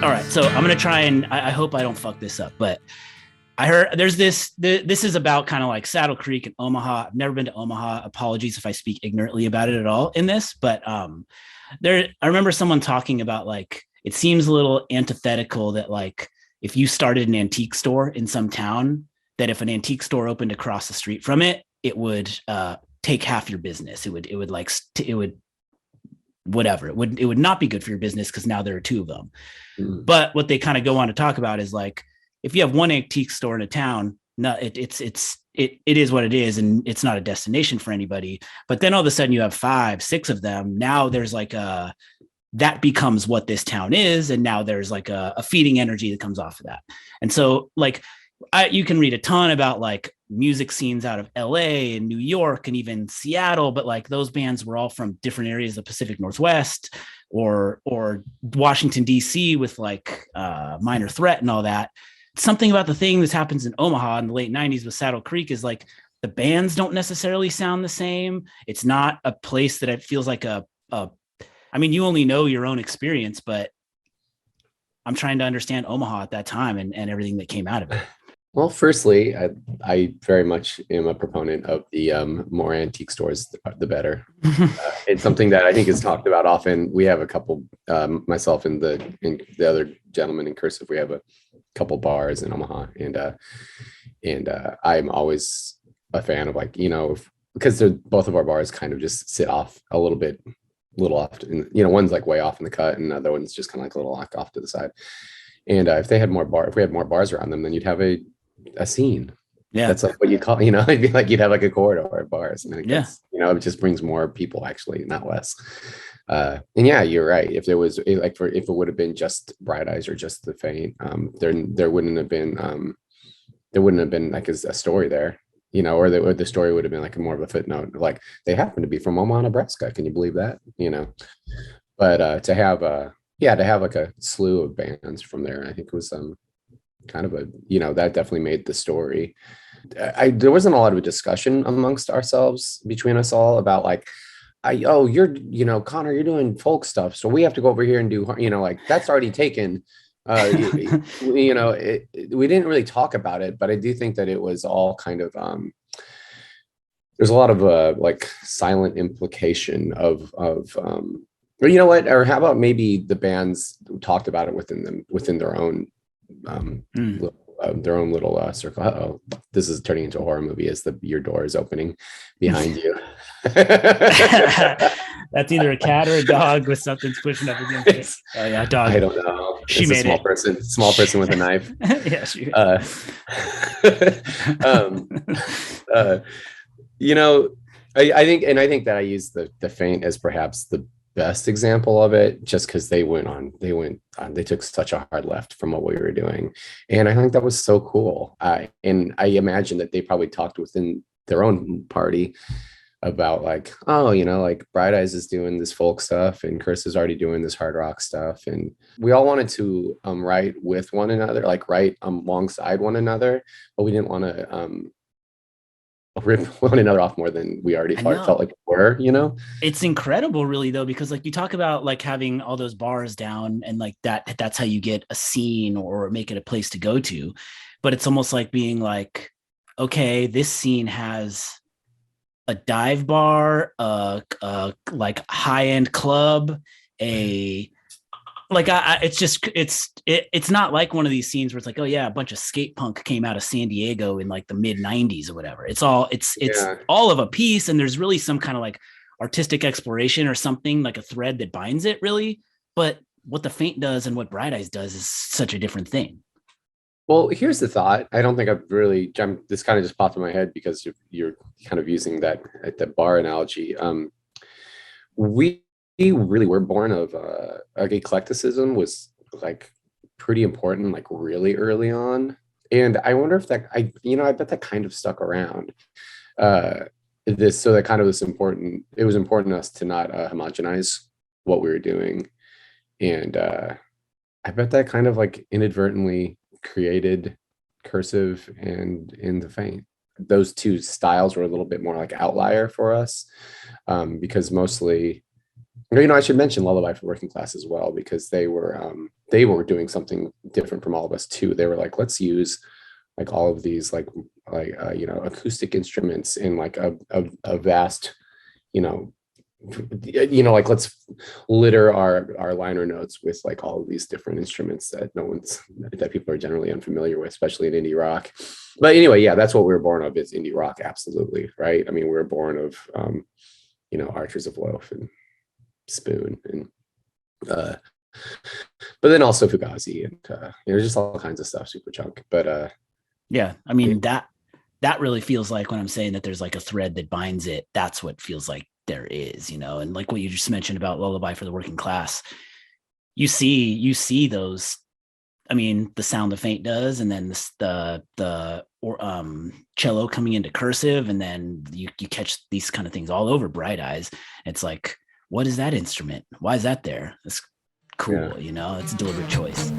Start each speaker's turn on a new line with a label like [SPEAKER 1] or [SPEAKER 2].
[SPEAKER 1] All right, so I'm gonna try and I hope I don't fuck this up, but I heard there's this is about kind of like Saddle Creek and Omaha. I've never been to Omaha. Apologies if I speak ignorantly about it at all in this, but there I remember someone talking about like it seems a little antithetical that like if you started an antique store in some town, that if an antique store opened across the street from it, it would take half your business. It would like it would whatever. It would not be good for your business because now there are two of them.
[SPEAKER 2] Mm.
[SPEAKER 1] But what they kind of go on to talk about is like if you have one antique store in a town, no, it is what it is, and it's not a destination for anybody. But then all of a sudden you have five, six of them. Now there's like a that becomes what this town is, and now there's like a feeding energy that comes off of that. And so like you can read a ton about like music scenes out of LA and New York and even Seattle, but like those bands were all from different areas of the Pacific Northwest or Washington D.C. with like Minor Threat and all that. Something about the thing that happens in Omaha in the late 90s with Saddle Creek is like the bands don't necessarily sound the same. It's not a place that it feels like I mean, you only know your own experience, but I'm trying to understand Omaha at that time and everything that came out of it.
[SPEAKER 2] Well, firstly, I very much am a proponent of the more antique stores, the better. It's something that I think is talked about often. We have a couple, myself and the other gentleman in Cursive, we have a couple bars in Omaha, and I'm always a fan of like, because both of our bars kind of just sit off a little off, and one's like way off in the cut, and the other one's just kind of like a little off to the side. And if we had more bars around them, then you'd have a scene.
[SPEAKER 1] Yeah,
[SPEAKER 2] that's like what you call, it'd be like you'd have like a corridor of bars, and
[SPEAKER 1] yeah,
[SPEAKER 2] it just brings more people, actually, not less. And yeah, you're right. If there was if it would have been just Bright Eyes or just the Faint, there wouldn't have been like a story there, or the story would have been like more of a footnote, like they happen to be from Omaha, Nebraska. Can you believe that? But to have like a slew of bands from there, I think it was kind of that definitely made the story. There wasn't a lot of a discussion amongst ourselves, between us all, about like, you're Connor, you're doing folk stuff, so we have to go over here and do, like that's already taken. We didn't really talk about it, but I do think that it was all kind of there's a lot of like silent implication of or you know what, or how about maybe the bands talked about it within their own little circle. Uh-oh, this is turning into a horror movie as your door is opening behind you.
[SPEAKER 1] That's either a cat or a dog with something's pushing up against it. Oh yeah, dog.
[SPEAKER 2] I don't know.
[SPEAKER 1] She made
[SPEAKER 2] it. Small person with a knife.
[SPEAKER 1] Yeah, she.
[SPEAKER 2] I think that I use the Faint as perhaps the best example of it, just because they took such a hard left from what we were doing, and I think that was so cool. And I imagine that they probably talked within their own party about like, like Bright Eyes is doing this folk stuff and Chris is already doing this hard rock stuff, and we all wanted to write with one another, like write alongside one another, but we didn't want to rip one another off more than we already felt like we were.
[SPEAKER 1] It's incredible, really, though, because like you talk about like having all those bars down and like that's how you get a scene or make it a place to go to, but it's almost like being like, okay, this scene has a dive bar, like high-end club, it's not like one of these scenes where it's like, oh yeah, a bunch of skate punk came out of San Diego in like the mid 90s or whatever. It's all of a piece, and there's really some kind of like artistic exploration or something, like a thread that binds it, really. But what the Faint does and what Bright Eyes does is such a different thing.
[SPEAKER 2] Well, here's the thought. I don't think I've really this kind of just popped in my head because you're kind of using that at the bar analogy. We really were born of like eclecticism was like pretty important, like really early on, and I wonder if that I bet that kind of stuck around. It was important to us to not homogenize what we were doing, and I bet that kind of like inadvertently created Cursive and in the Faint. Those two styles were a little bit more like outlier for us, because mostly I should mention Lullaby for Working Class as well, because they were doing something different from all of us too. They were like, let's use like all of these acoustic instruments in like a vast, you know, like let's litter our liner notes with like all of these different instruments that people are generally unfamiliar with, especially in indie rock. But anyway, yeah, that's what we were born of, is indie rock. Absolutely. Right. I mean, we were born of Archers of Loaf and Spoon, and but then also Fugazi, and just all kinds of stuff, Superchunk. But
[SPEAKER 1] yeah, I mean, that really feels like, when I'm saying that there's like a thread that binds it, that's what feels like there is, and like what you just mentioned about Lullaby for the Working Class, you see those. I mean, the Sound of Faint does, and then the cello coming into cursive, and then you catch these kind of things all over Bright Eyes. It's like, what is that instrument? Why is that there? It's cool, it's a deliberate choice.